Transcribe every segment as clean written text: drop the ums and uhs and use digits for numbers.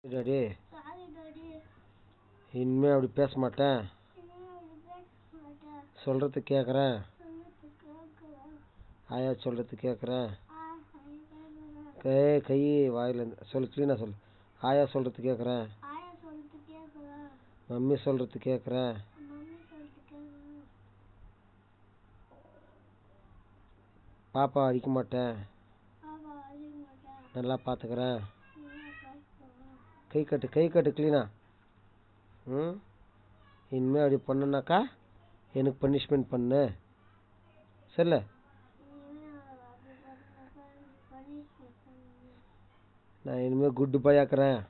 Daddy sorry daddy. இனிமே அப்படி பேச மாட்டேன். சொல்றது கேட்குறேன். ஆயா சொல்றது கேட்குறேன். கை வாயில சொல்லு, க்ளீனா சொல்லு. ஆயா சொல்றது கேட்குறேன். மம்மி சொல்றது கேட்குறேன். பாப்பா அடிக்க மாட்டேன். நல்லா பார்த்துக்கிறேன். கை கட்டு க்ளீனா. இனிமேல் அப்படி பண்ணுனாக்கா எனக்கு பனிஷ்மெண்ட் பண்ணு. சொல்லு. நான் இனிமேல் குட்டு பாய் ஆக்குறேன்.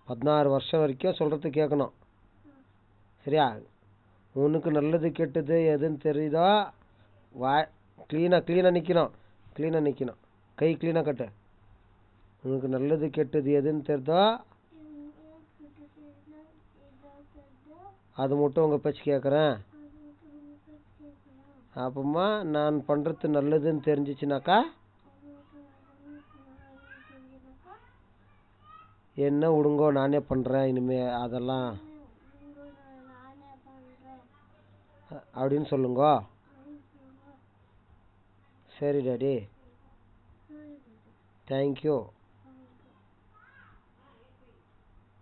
16 வருஷம் வரைக்கும் சொல்கிறது கேட்கணும். சரியா? உனக்கு நல்லது கெட்டது எதுன்னு தெரியுதோ க்ளீனாக நிற்கணும். கை க்ளீனாக கட்டு. உனக்கு நல்லது கெட்டது எதுன்னு தெரியுதோ அது மட்டும் உங்கள் பேச்சு கேட்குறேன். அப்புறமா நான் பண்ணுறது நல்லதுன்னு தெரிஞ்சிச்சுனாக்கா என்ன விடுங்கோ, நானே பண்ணுறேன் இனிமே அதெல்லாம் அப்படின்னு சொல்லுங்க. சரி டாடி, தேங்க்யூ.